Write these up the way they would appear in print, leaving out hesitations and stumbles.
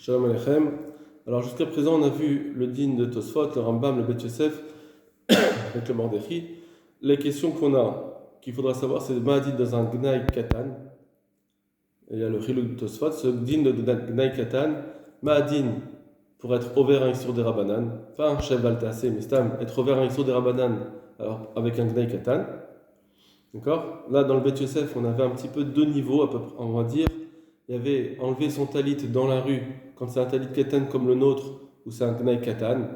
Shalom Aleichem. Alors jusqu'à présent, on a vu le din de Tosfot, le Rambam, le Bet Yosef, avec le Mordechai. Les questions qu'il faudra savoir, c'est Ma'adin dans un Gnai Katan. Il y a le Chiluk de Tosfot, ce din de Gnai Katan, Ma'adin pour être over un Issur des Rabanan, pas un chef Baltassé, mais stam, être over un Issur des Rabanan avec un Gnai Katan. D'accord? Là, dans le Bet Yosef, on avait un petit peu deux niveaux, à peu près, on va dire. Il y avait enlever son talit dans la rue, quand c'est un talit katan comme le nôtre, ou c'est un gnai katan.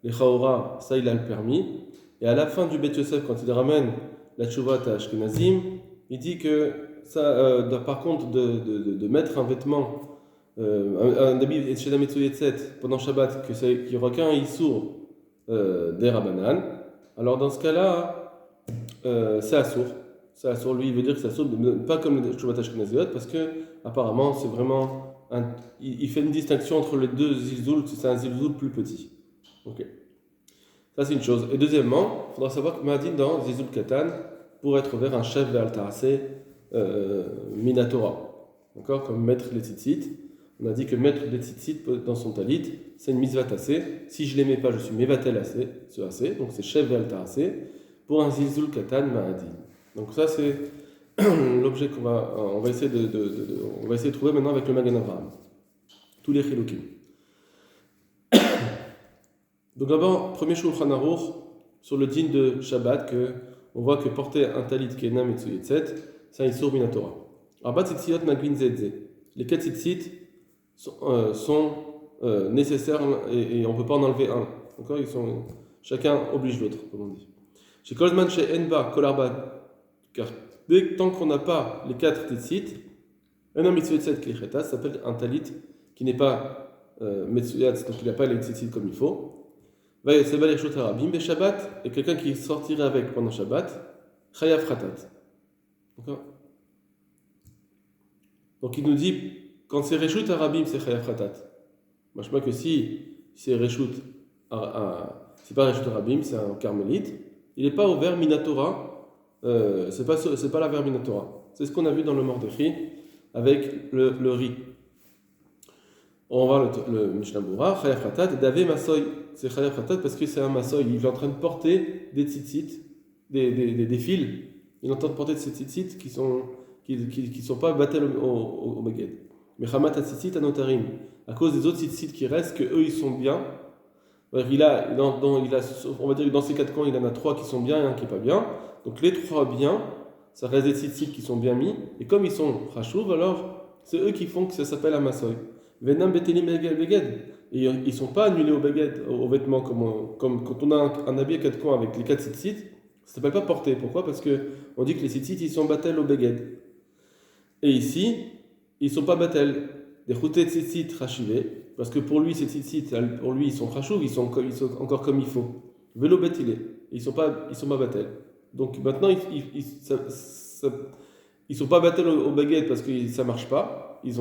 Les chaora, ça il a le permis. Et à la fin du Bet Yosef, quand il ramène la tchouvat à Ashkenazim, il dit que ça, par contre, de mettre un vêtement, un habit chez la Metsuyetzet pendant Shabbat, qu'il n'y aura qu'un issour des Rabanan, alors dans ce cas-là, c'est assour. C'est assour, lui, il veut dire que c'est assour, pas comme le tchouvat Ashkenaziot, parce que apparemment, c'est vraiment il fait une distinction entre les deux zilzoul, c'est un zilzoul plus petit. Ok. Ça, c'est une chose. Et deuxièmement, il faudra savoir que Ma'adin dans zilzoul katan, pour être vers un chef ve'al ta'aseh minatora. D'accord? Comme mettre les tzitzit. On a dit que mettre les tzitzit dans son talit, c'est une mitzvah tasseh. Si je ne les mets pas, je suis mevatel assez, ce assez. Donc c'est chef ve'al ta'aseh pour un zilzoul katan Ma'adin. Donc ça, c'est l'objet on va essayer de trouver maintenant avec le Magen Avraham. Tous les chilukim. Donc d'abord, premier Shulchan Aruch sur le din de Shabbat, on voit que porter un talit qui est nam et tsuyetzet, c'est un issur minatora. Arba tzitziot magvin zedze. Les 4 tzitzit sont nécessaires et on ne peut pas en enlever un. D'accord? Chacun oblige l'autre, comme on dit. Chez Kolzman, chez Enba, Kolarba, car tant qu'on n'a pas les 4 tzitzit, un homme mitsuyetzet klicheta s'appelle un talit qui n'est pas metsuyatz, donc il n'a pas les tzitzit comme il faut. Va yoseba l'irshut harabim be Shabbat, et quelqu'un qui sortirait avec pendant Shabbat, chayav khatat. D'accord? Donc il nous dit, quand c'est reshut harabim, c'est chayav khatat. Moi je crois que si c'est reshut, c'est pas reshut harabim, c'est un carmélite, il n'est pas au vers minatora. C'est pas la verbe minatora. C'est ce qu'on a vu dans le Mordechai avec le riz. On va le Mishnah Bura, Chayav Khatat, Davé Masoy, c'est Chayav Khatat parce que c'est un Masoy, il est en train de porter des tzitzit, des fils, il est en train de porter ces tzitzit qui sont pas battel au Beged. Mais Chamat tzitzit anotarim, à cause des autres tzitzit qui restent, que eux ils sont bien. On va dire que dans ces 4 camps, il y en a 3 qui sont bien et un qui n'est pas bien. Donc les 3 bien, ça reste des tzitzit qui sont bien mis. Et comme ils sont chachouv, alors c'est eux qui font que ça s'appelle un masoy. Venam betelim beged. Et ils ne sont pas annulés au beged, au vêtement, comme quand on a un habit à 4 coins avec les 4 tzitzit, ça ne s'appelle pas porté. Pourquoi? Parce qu'on dit que les tzitzit, ils sont batel au beged. Et ici, ils ne sont pas batel. Des choutés tzitzit rachivés. Parce que pour lui, ces tzitzit, pour lui, ils sont chachouv, ils sont encore comme il faut. Vélo betilé. Ils sont pas batel. Donc maintenant, ils sont pas battel au baguette parce que ça marche pas. Ils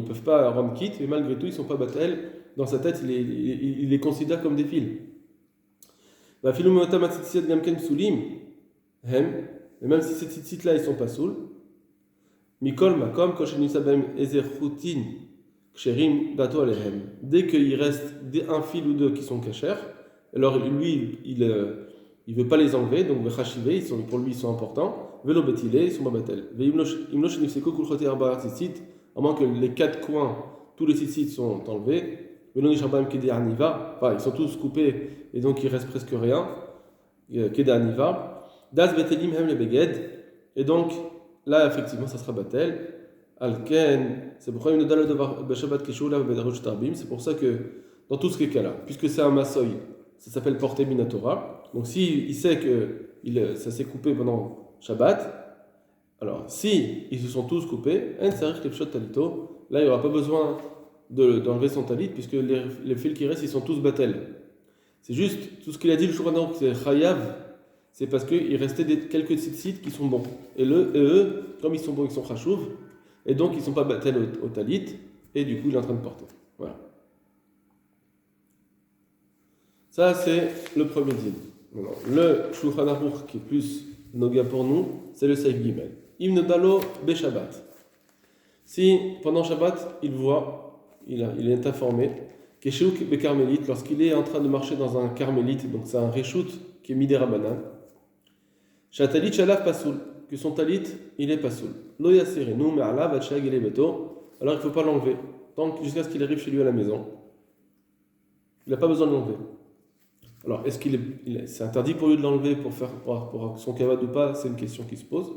peuvent pas rendre quitte, mais malgré tout, ils sont pas battel. Dans sa tête, il les considère comme des fils. Et même si ces tzitzit là, ils sont pas saouls, mikol makom koshenu sabem ezer chutin ksherim dato alehem. Dès qu'il reste un fil ou 2 qui sont cachers, alors lui, il veut pas les enlever, donc pour lui ils sont importants. Velo betilé, ils sont pas batel. Imlosh nifseko kulchote arba tzitzit, à moins que les 4 coins, tous les tzitzit sont enlevés. Velo nishabam kede aniva, enfin ils sont tous coupés et donc il reste presque rien. Kede aniva. Das betelim hem le beged, et donc là effectivement ça sera batel. Alken, c'est pourquoi il nous donne le Shabbat kishula bedarush tarbim, c'est pour ça que dans tous ces cas-là, puisque c'est un masoy, ça s'appelle porter minatora. Donc s'il sait que ça s'est coupé pendant Shabbat, alors si ils se sont tous coupés, là il n'y aura pas besoin d'enlever son talit, puisque les fils qui restent, ils sont tous batel. C'est juste, tout ce qu'il a dit le Shulchan Aruch, c'est chayav, c'est parce qu'il restait quelques tzitzit qui sont bons. Et eux, comme ils sont bons, ils sont chachouv, et donc ils ne sont pas batel au talit, et du coup il est en train de porter. Voilà. Ça, c'est le premier din. Le Shulchan Aruch qui est plus noga pour nous, c'est le Seif Gimel. Im Nodalo be Shabbat. Si pendant Shabbat, il voit il est informé, Kesheuk be carmélite, lorsqu'il est en train de marcher dans un carmélite, donc c'est un reshoot qui est midera banan, Shatalit shalaf pasoul, que son talit, il est pasoul. Lo yaserenu me'ala vachag il est beto, alors il ne faut pas l'enlever, jusqu'à ce qu'il arrive chez lui à la maison. Il n'a pas besoin de l'enlever. Alors, est-ce c'est interdit pour lui de l'enlever pour son kavod ou pas? C'est une question qui se pose.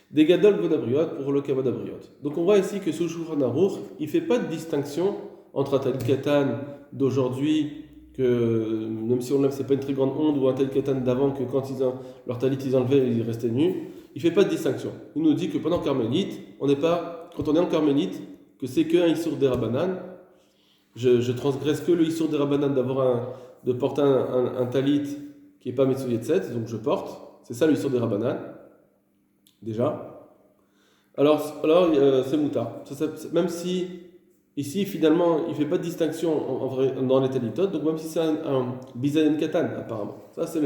Des gadol vodabriot pour le kavod abriot. Donc on voit ici que ce Shulchan Aruch, il ne fait pas de distinction entre un talit katan d'aujourd'hui, que même si on lève, c'est pas une très grande onde, ou un talit katan d'avant, que quand leur talit ils enlevaient, ils restaient nus. Il ne fait pas de distinction. Il nous dit que pendant Carmélite, quand on est en Carmélite, que c'est qu'un Issour des Rabbanan, je transgresse que le Issour des Rabbanan de porter un talit qui n'est pas Metsuye Tset, donc je porte. C'est ça le Issour des Rabbanan, déjà. Alors c'est Moutar. Même si, ici, finalement, il ne fait pas de distinction dans les talitot, donc même si c'est un Bizayen Katan, apparemment. Ça, si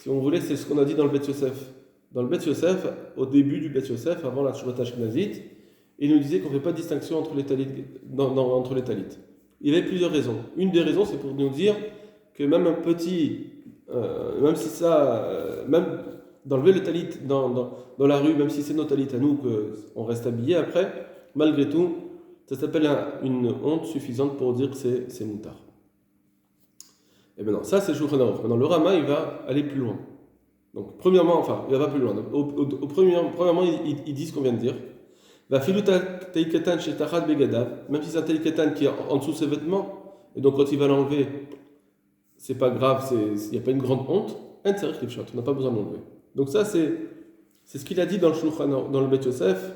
on voulait, c'est ce qu'on a dit dans le Bet Yosef. Dans le Bet Yosef, au début du Bet Yosef, avant la Shuvat Ashkenazite, il nous disait qu'on ne fait pas de distinction entre les talit. Il y avait plusieurs raisons. Une des raisons, c'est pour nous dire que même un petit, même si même d'enlever le talit dans la rue, même si c'est nos talit à nous, qu'on reste habillé après, malgré tout, ça s'appelle une honte suffisante pour dire que c'est moutar. Et maintenant, ça c'est Shulchan Aruch. Maintenant, le Rama, il va aller plus loin. Donc, premièrement, il va plus loin. Premièrement, il dit ce qu'on vient de dire. Va filuta taïkatan chez Tachad Begadav, même si c'est un taïkatan qui est en dessous de ses vêtements, et donc quand il va l'enlever, c'est pas grave, il n'y a pas une grande honte, on n'a pas besoin de l'enlever. Donc ça, c'est ce qu'il a dit dans le Shulchan, dans le Bet Yosef,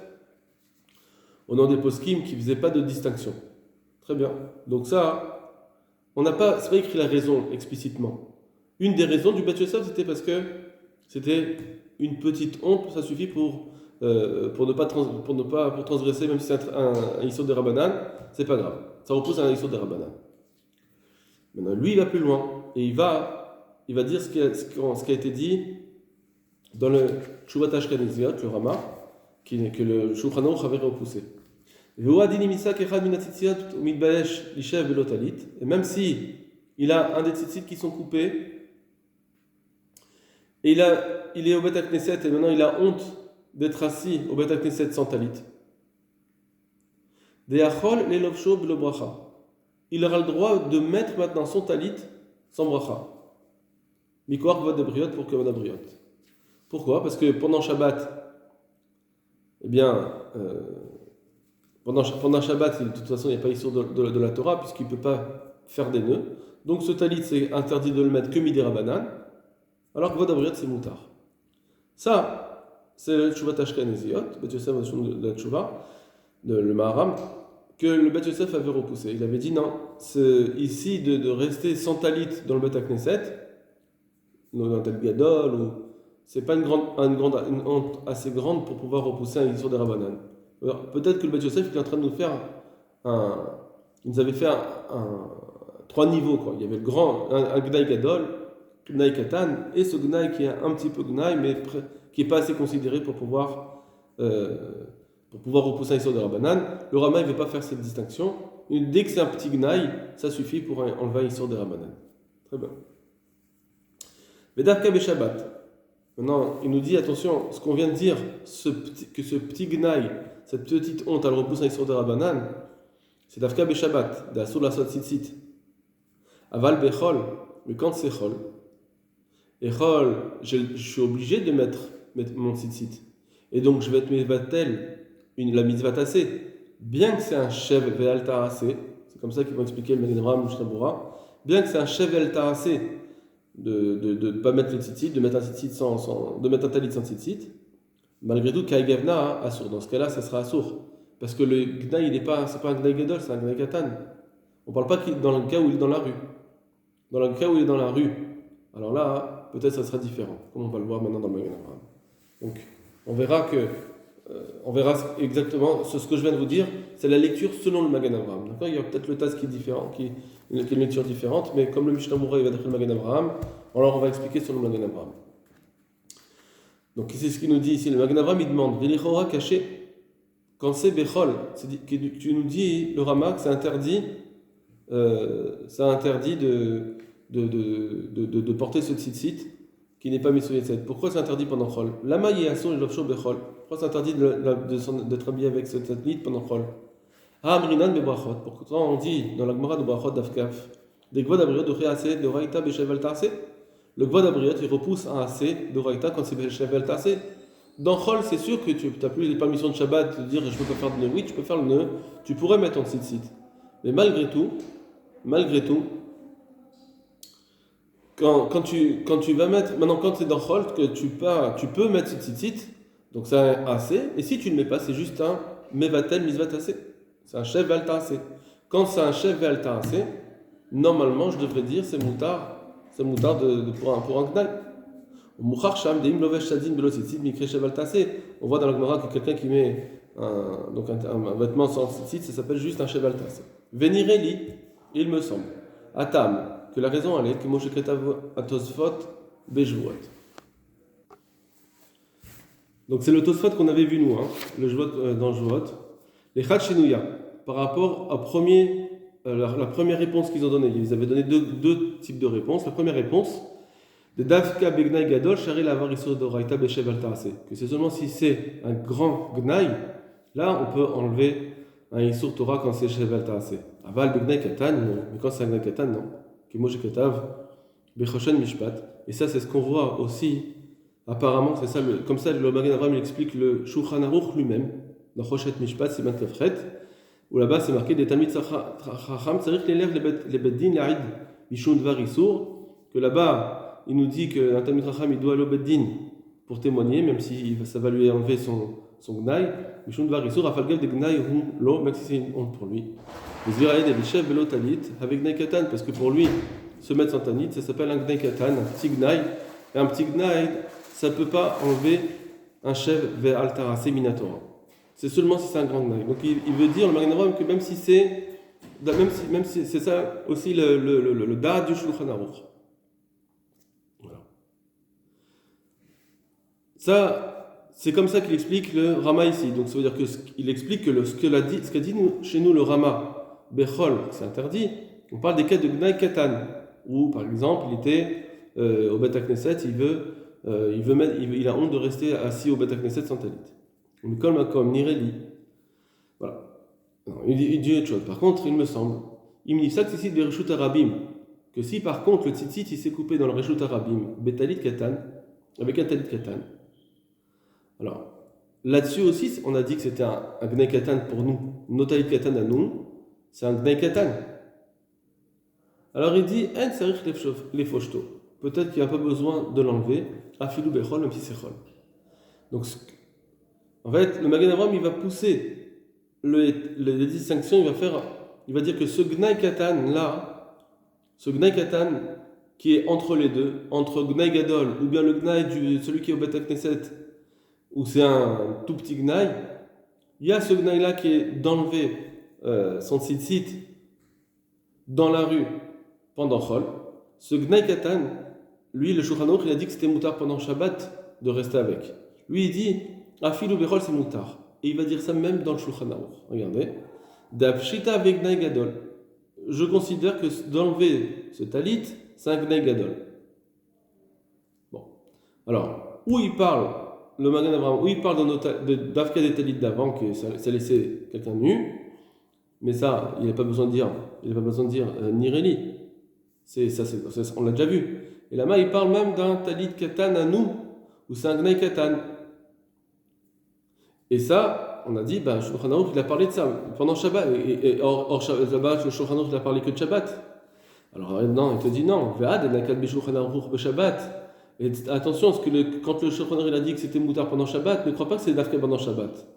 au nom des poskim qui ne faisaient pas de distinction. Très bien. Donc ça, c'est pas écrit la raison explicitement. Une des raisons du Bet Yosef, c'était parce que c'était une petite honte, ça suffit pour transgresser, même si c'est un Issur de Rabbanan, c'est pas grave. Ça repose à un Issur de Rabbanan. Maintenant, lui, il va plus loin et il va dire ce qui a été dit dans le Tshuvat Ashkenaziot, le Rama, que le Shulchan Aruch avait repoussé. Et même si il a un des tzitzit qui sont coupés, et il est au Bet HaKnesset et maintenant il a honte d'être assis au Bet HaKnesset sans talit. Il aura le droit de mettre maintenant son talit sans bracha. Mikor kavod abriot pour kavod abriot. Pourquoi? Parce que pendant Shabbat, pendant Shabbat, de toute façon, il n'y a pas issur de la Torah puisqu'il ne peut pas faire des nœuds. Donc ce talit, c'est interdit de le mettre que midei Rabbanan, alors que kavod abriot, c'est moutar. Ça, c'est le Tshuvat Ashkenaziot, Bet Yosef de la Tshuva, le Maharam, que le Bet Yosef avait repoussé. Il avait dit non, c'est ici de rester sans talit dans le Bet HaKnesset, dans un tel gadol, c'est pas une honte assez grande pour pouvoir repousser un Yisur de Rabbanan. Alors, peut-être que le Bet Yosef est en train de nous faire il nous avait fait trois niveaux, quoi. Il y avait le grand, un Gnaï Gadol, Gnaï Katan, et ce Gnaï qui est un petit peu Gnaï, mais qui n'est pas assez considéré pour pouvoir repousser un Yisur de Rabbanan. Le Rama, il ne veut pas faire cette distinction. Dès que c'est un petit Gnaï, ça suffit pour enlever un Yisur de Rabbanan. Très bien. Vedarka Beshabbat. Maintenant, il nous dit, attention, ce qu'on vient de dire, que ce petit Gnaï, cette petite honte, elle repousse un Yisur de Rabbanan, c'est Dafka Beshabbat, d'Asur la Sot Tzitzit. Aval Bechol, mais quand c'est Chol, et Chol, je suis obligé de mettre mon tzitzit. Et donc je vais être mevatel, la mitzvah tassée. Bien que c'est un chev ve'al tarasé, c'est comme ça qu'ils vont expliquer le Magen Avraham Mishnah, bien que c'est un chev ve'al tarasé, de ne pas mettre le tzitzit, de mettre un tzitzit de mettre un talit sans tzitzit, malgré tout, Kai Gavna, Assour. Dans ce cas-là, ça sera Assour. Parce que le Gnaï, c'est pas un Gnaï Gadol, c'est un Gnaï Katan. On ne parle pas dans le cas où il est dans la rue. Dans le cas où il est dans la rue, alors là, peut-être ça sera différent, comme on va le voir maintenant dans le Magen Avraham. Donc, on verra exactement ce que je viens de vous dire, c'est la lecture selon le Magen Avraham. D'accord? Il y a peut-être le tas qui est différent, qui est une lecture différente, mais comme le Mishnah Moura il va d'après le Magen Avraham, alors on va expliquer selon le Magen Avraham. Donc c'est ce qu'il nous dit ici, le Magen Avraham il demande Velichora caché, quand c'est Bechol, tu nous dis, le Rama, que c'est interdit de porter ce tzitzit qui n'est pas mis sur les têtes. Pourquoi c'est interdit pendant Chol? Lama yéason et l'ofsho Bechol. Pourquoi c'est interdit d'être habillé avec ce tzitzit pendant Chol? Ha'amrinan bebrachot. Pourquoi on dit dans la Gemara de Brachot d'Afkaf, des Gvod Abriot de Réasé, de Raïta Beshevel Tarsé. Le Gvod Abriot, il repousse un assez de Raïta quand c'est Beshevel Tarsé. Dans Chol, c'est sûr que tu n'as plus les permissions de Shabbat de dire je peux pas faire de nœud. Oui, tu peux faire le nœud, tu pourrais mettre ton tzitzit. Mais malgré tout, quand tu vas mettre, maintenant quand tu es dans Chol, que tu peux mettre ce tzitzit, donc c'est un assez, et si tu ne le mets pas, c'est juste un Mevatel Mizvat assez. C'est un chef Valta assez. Quand c'est un chef Valta assez, normalement, je devrais dire c'est moutard pour un gnai. On voit dans la Gemara que quelqu'un qui met un vêtement sans tzitzit, ça s'appelle juste un cheval tassé. Venireli, il me semble, Atam, que la raison elle est que Moshe Ketav Atosfot Bejvuot. Donc c'est le Tosfot qu'on avait vu nous, le Jvuot dans Jvuot. Les Chatchenouya, par rapport au la première réponse qu'ils ont donnée. Ils avaient donné deux types de réponses. La première réponse, de Davka Begnai Gadol, Shari Lavar Isur Doraita Beshev Altarase. Que c'est seulement si c'est un grand Gnai, là on peut enlever un Isur Torah quand c'est Shev Altarase. Aval Begnai Katan, non. Mais quand c'est un Gnai Katan, non. Kimosh Ketav, Bechoshen Mishpat. Et ça, c'est ce qu'on voit aussi. Apparemment, c'est ça. Comme ça, le Magen Avraham explique le Shulchan Aruch lui-même, dans Choshet Mishpat, c'est Kafret, où là-bas c'est marqué des Talmid Chacham, c'est-à-dire que les Beddin, l'Aïd, Mishun Dvar Isur, que là-bas, il nous dit qu'un Talmid Chacham, il doit aller au Beddin pour témoigner, même si ça va lui enlever son Gnaï. Mishun Dvar Isur, Afalgav de Gnaï Lo, même si c'est une honte pour lui. Les Zviraïd et les chefs Velo Talit, avec Gnaï Katan, parce que pour lui, se mettre sans Tanit, ça s'appelle un Gnaï Katan, un petit Gnaï. Et un petit Gnaï, ça ne peut pas enlever un chef vers Altarase Minatora. C'est seulement si c'est un grand Gnaï. Donc il veut dire, le Magen Avraham, que même si c'est ça aussi le da'at du Shulchan Aruch. Voilà. Ça, c'est comme ça qu'il explique le Rama ici. Donc ça veut dire qu'il explique que ce qu'a dit chez nous le Rama, Bechol, c'est interdit. On parle des cas de Gnaï Katan, où par exemple il était au Bet HaKnesset, il a honte de rester assis au Bet HaKnesset sans talit. Mikol Makom, Nireli. Voilà. Il dit autre chose. Par contre, il me semble, il me dit ça tzitzit bereshut arabim, que si par contre le tzitzit il s'est coupé dans le reshut arabim, betalit katan, avec un talit katan. Alors, là-dessus aussi, on a dit que c'était un gnei katan pour nous. Nos talit katan à nous, c'est un gnei katan. Alors il dit, en sarich les foshto. Peut-être qu'il n'y a pas besoin de l'enlever, afilou bechol, même si c'est chol. Donc, en fait, le Magen Avraham, il va pousser les distinctions, il va dire que ce Gnai Katan là, ce Gnai Katan qui est entre les deux, entre Gnai Gadol ou bien le Gnai celui qui est au Bet HaKnesset, où c'est un tout petit Gnai, il y a ce Gnai là qui est d'enlever son tzitzit dans la rue pendant Chol. Ce Gnai Katan, lui, le Shulchan Aruch, il a dit que c'était moutar pendant Shabbat de rester avec. Lui, il dit Afilou Bechol, c'est moutar. Et il va dire ça même dans le Shulchan Aruch. Regardez. D'Apshita avec Gnai Gadol. Je considère que d'enlever ce talit, c'est un Gnai Gadol. Bon. Alors, où il parle, le Magen Avraham, où il parle d'Afka des talit d'avant, que ça laissait quelqu'un nu, mais ça, il n'a pas besoin de dire Nireli. On l'a déjà vu. Et là-bas, il parle même d'un talit katan à nous, où c'est un Gnai Katan. Et ça, on a dit, le Shulchan Aruch, il a parlé de ça pendant Shabbat. Et hors Shabbat, le Shulchan Aruch, il a parlé que de Shabbat. Alors maintenant, il te dit non. Et attention, parce que quand le Shulchan Aruch il a dit que c'était moutar pendant Shabbat, ne crois pas que c'est dafka pendant Shabbat.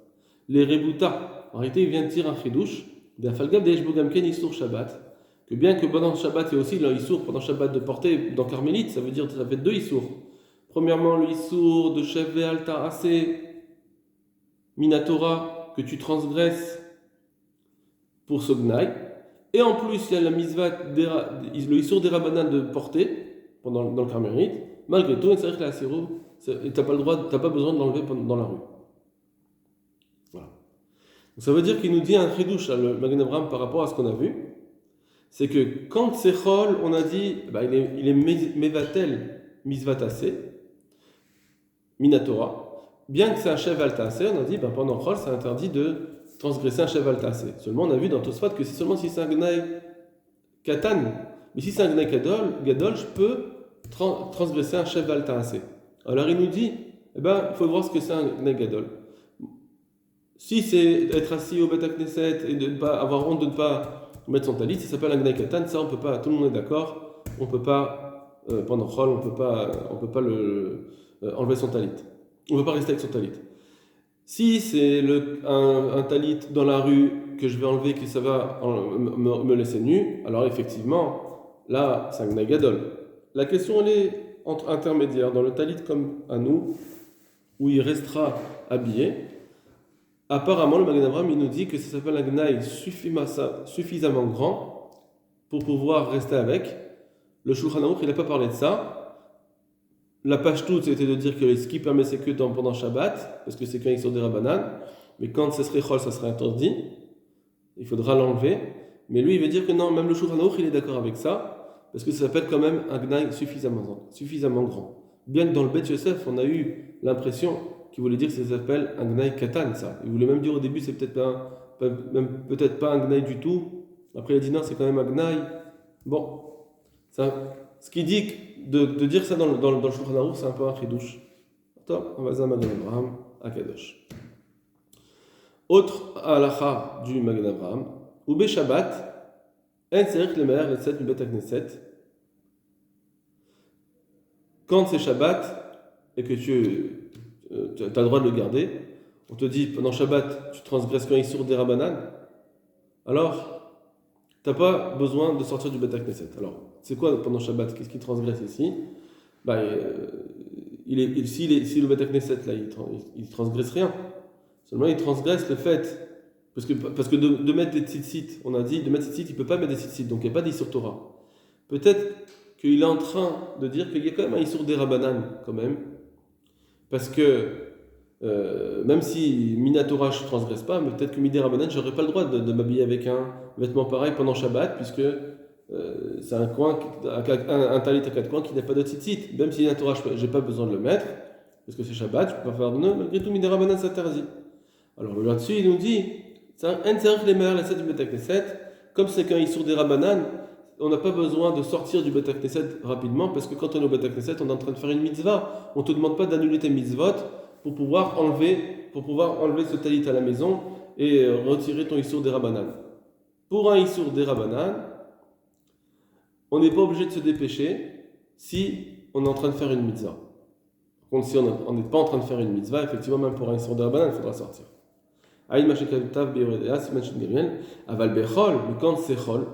Les rebouta, en réalité, il vient de dire un chidouche, Shabbat, que bien que pendant Shabbat, il y a aussi l'issour pendant Shabbat de porter dans Carmélite, ça veut dire que ça fait deux issours. Premièrement, le issour de chef ve'alta assez Minatora, que tu transgresses pour ce Gnaï. Et en plus, il y a la misvat, le Issour des Rabbanan de porter dans le Carmélite. Malgré tout, c'est vrai que la Asero, tu n'as pas besoin de l'enlever dans la rue. Voilà. Ça veut dire qu'il nous dit un chidouche, le Magen Avraham, par rapport à ce qu'on a vu. C'est que quand c'est chol, on a dit, il est mevatel misvatase, minatora. Bien que c'est un cheval tassé, on a dit, pendant chol, c'est interdit de transgresser un cheval tassé. Seulement, on a vu dans Tosfot que c'est seulement si c'est un gnaï katan. Mais si c'est un gnaï gadol, je peux transgresser un cheval tassé. Alors il nous dit, il faut voir ce que c'est un gnaï gadol. Si c'est être assis au Beth Knesset et de ne pas avoir honte de ne pas mettre son talit, ça s'appelle un gnaï katan, ça on peut pas, tout le monde est d'accord, on peut pas, pendant chol, on peut pas enlever son talit. On ne peut pas rester avec son talit. Si c'est un talit dans la rue que je vais enlever, que ça va me laisser nu, alors effectivement, là, c'est un gnaï gadol. La question, elle est intermédiaire, dans le talit comme à nous, où il restera habillé. Apparemment, le Magen Avraham, il nous dit que ça s'appelle un gnaï suffisamment grand pour pouvoir rester avec. Le Shulchan Aruch, il n'a pas parlé de ça. La pashtout, c'était de dire que ce qui permet, c'est que pendant Shabbat, parce que c'est quand ils sont des rabanan, mais quand ce serait chol, ça serait interdit. Il faudra l'enlever. Mais lui, il veut dire que non, même le Shulchan Aruch, il est d'accord avec ça, parce que ça s'appelle quand même un gnaï suffisamment grand. Bien que dans le Bet Yosef, on a eu l'impression qui voulait dire que ça s'appelle un gnaï katan, ça. Il voulait même dire au début, c'est peut-être pas un gnaï du tout. Après, il a dit non, c'est quand même un gnaï. Bon, ça, ce qui dit de dire ça dans le Shulchan Aruch, c'est un peu un chidouche. Attends, on va à Magen Avraham, à Kadosh. Autre halacha du Magen Avraham, ou be Shabbat, en serich le mer, le set du Bet Knesset. Quand c'est Shabbat et que tu as le droit de le garder, on te dit pendant Shabbat, tu transgresses quand il sort des Rabbanan, alors tu n'as pas besoin de sortir du Bet Knesset. Alors, c'est quoi pendant Shabbat? Qu'est-ce qu'il transgresse ici? Si le Bet Knesset, là, il transgresse rien. Seulement, il transgresse le fait, parce que de mettre des tzitzit, on a dit, de mettre des tzitzit, il ne peut pas mettre des tzitzit, donc il n'y a pas d'Issur Torah. Peut-être qu'il est en train de dire qu'il y a quand même un Issur des Rabbanan, quand même, parce que même si Minatora je ne transgresse pas, mais peut-être que Midé Rabbanan, je n'aurais pas le droit de m'habiller avec un vêtement pareil pendant Shabbat, puisque c'est un talit à 4 coins qui n'a pas de tzitzit. Même si Minatora je n'ai pas besoin de le mettre, parce que c'est Shabbat, je ne peux pas faire de nœud, malgré tout Midé Rabbanan s'interdit. Alors là-dessus, il nous dit, c'est un Entzerich les meilleurs, la 7 du Bet Knesset, comme c'est qu'un Issur des Rabbanan, on n'a pas besoin de sortir du Bet Knesset rapidement, parce que quand on est au Bet Knesset, on est en train de faire une mitzvah. On ne te demande pas d'annuler tes mitzvot pour pouvoir enlever ce talit à la maison et retirer ton Issur des Rabbanan. Pour un Issur des Rabbanan, on n'est pas obligé de se dépêcher si on est en train de faire une mitzvah. Par contre, si on n'est pas en train de faire une mitzvah, effectivement, même pour un Issur des Rabbanan, il faudra sortir. Aïd Mashekatav Beyoredea, Siman Shin Geriel, Aval Bechol, mais quand c'est Chol,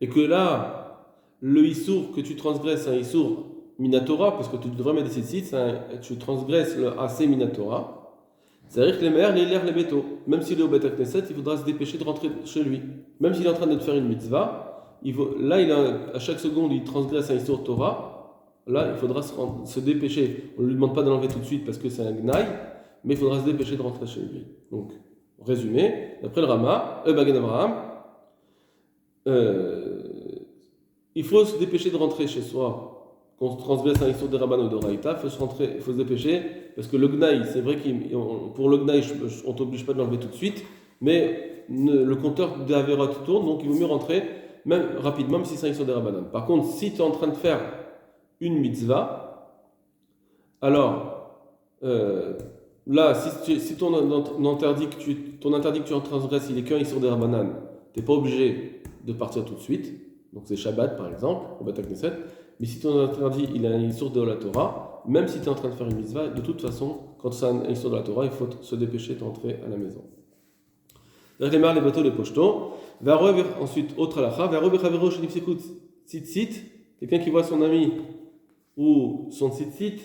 et que là, le Issour que tu transgresses, c'est un Issour Minatora, parce que tu devrais mettre des tzitzit, tu transgresses le AC Minatora, c'est-à-dire que les mères, les bétos, même s'il est au Bet Knesset, il faudra se dépêcher de rentrer chez lui. Même s'il est en train de te faire une mitzvah, à chaque seconde, il transgresse un Issour Torah, là, il faudra se dépêcher. On ne lui demande pas de l'enlever tout de suite parce que c'est un gnaï, mais il faudra se dépêcher de rentrer chez lui. Donc, résumé, d'après le Magen Avraham, il faut se dépêcher de rentrer chez soi. Quand on transgresse un Issur de Rabban ou de Raïta, il faut se dépêcher, parce que le Gnaï, c'est vrai que pour le Gnaï, on ne t'oblige pas de l'enlever tout de suite, mais le compteur d'Averot tourne, donc il vaut mieux rentrer même rapidement, même si c'est un Issur de Rabbanan. Par contre, si tu es en train de faire une mitzvah, alors là, si ton interdit que tu en transgresses, il est qu'un Issur de Rabbanan, tu n'es pas obligé de partir tout de suite. Donc c'est Shabbat par exemple, au Bet Knesset. Mais si ton interdit il a une source de la Torah, même si tu es en train de faire une mitzvah, de toute façon, quand c'est une source de la Torah, il faut se dépêcher d'entrer à la maison. Les mar, les bateaux, les pochetos. Ensuite, autre halakha, quelqu'un qui voit son ami ou son tzitzit,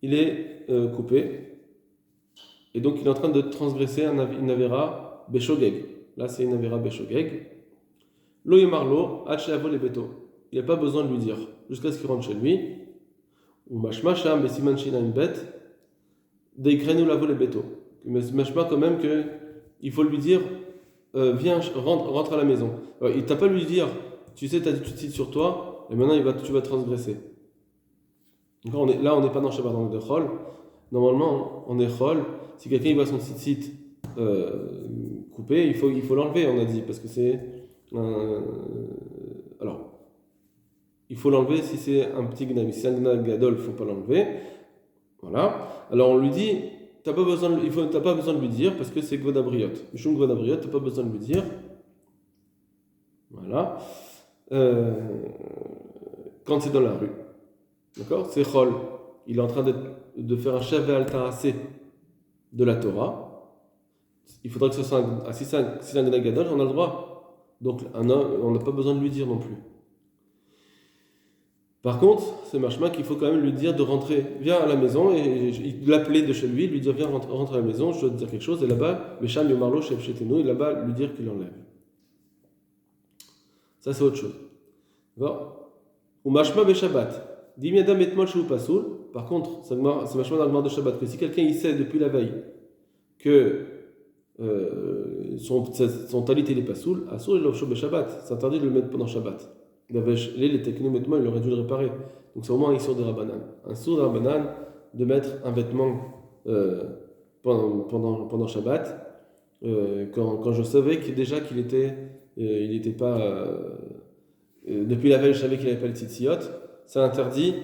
il est coupé. Et donc il est en train de transgresser une avera beshogeg. Là c'est une avera beshogeg. Lo yemarlo, hachavo les beto. Il n'a pas besoin de lui dire, jusqu'à ce qu'il rentre chez lui. Ou mashma sham besiman shina une bête, deikrenu lavo les beto. Mais mashma quand même que il faut lui dire viens, rentre à la maison. Il t'a pas lui dire tu sais, tu as du tzitzit sur toi, et maintenant tu vas transgresser. Donc on n'est pas dans Shabbat, on est de Chol. Normalement, on est Chol. Si quelqu'un voit son tzitzit coupé, il faut l'enlever, on a dit, parce que c'est alors, il faut l'enlever si c'est un petit gnag. Si c'est un gnag gadol, il ne faut pas l'enlever. Voilà. Alors on lui dit, t'as pas besoin de lui dire, parce que c'est Gvodabriot. Mishum Gvodabriot, t'as pas besoin de lui dire. Voilà. Quand c'est dans la rue. D'accord? C'est Chol. Il est en train de faire un Shavé al Tarasé de la Torah. Il faudra que ce soit si c'est un gnag gadol, on a le droit. Donc un homme, on n'a pas besoin de lui dire non plus. Par contre, c'est machma qu'il faut quand même lui dire de rentrer, viens à la maison, et l'appeler de chez lui, lui dire viens rentre à la maison, je dois te dire quelque chose, et là-bas, Mesham Yomarlo Chef Chetenu, et là-bas lui dire qu'il enlève. Ça c'est autre chose. Ou machma Beshabbat. Dimiadam etmol shu pasoul. Par contre, c'est machma dans le mort de Shabbat, que si quelqu'un il sait depuis la veille que son talit il est pasoul, assoul il l'ofsho Beshabbat. C'est interdit de le mettre pendant Shabbat. Les technomètres, il aurait dû le réparer. Donc c'est au moins un sourd de Rabbanan. Un sourd de Rabbanan de mettre un vêtement pendant Shabbat, quand je savais qu'il n'était pas. Depuis la veille, je savais qu'il n'avait pas le tzitzit, c'est interdit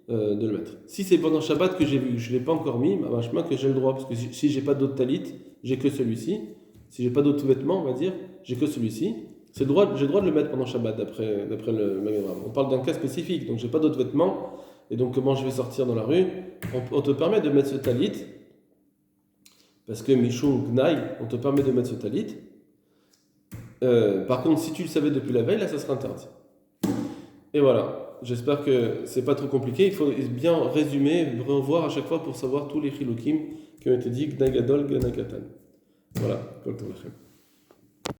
de le mettre. Si c'est pendant Shabbat que j'ai vu, je ne l'ai pas encore mis, que j'ai le droit, parce que si j'ai pas d'autres talit, j'ai que celui-ci. Si j'ai pas d'autres vêtements, on va dire, j'ai que celui-ci. J'ai le droit de le mettre pendant Shabbat, d'après le Magen. On parle d'un cas spécifique, donc j'ai pas d'autres vêtements, et donc comment je vais sortir dans la rue? On te permet de mettre ce talit, parce que Mishum Gnaï, on te permet de mettre ce talit. Par contre, si tu le savais depuis la veille, là, ça serait interdit. Et voilà, j'espère que c'est pas trop compliqué. Il faut bien résumer, revoir à chaque fois pour savoir tous les chilukim qui ont été dit Gnaï Gadol, Gnaï Katan. Voilà, comme tout le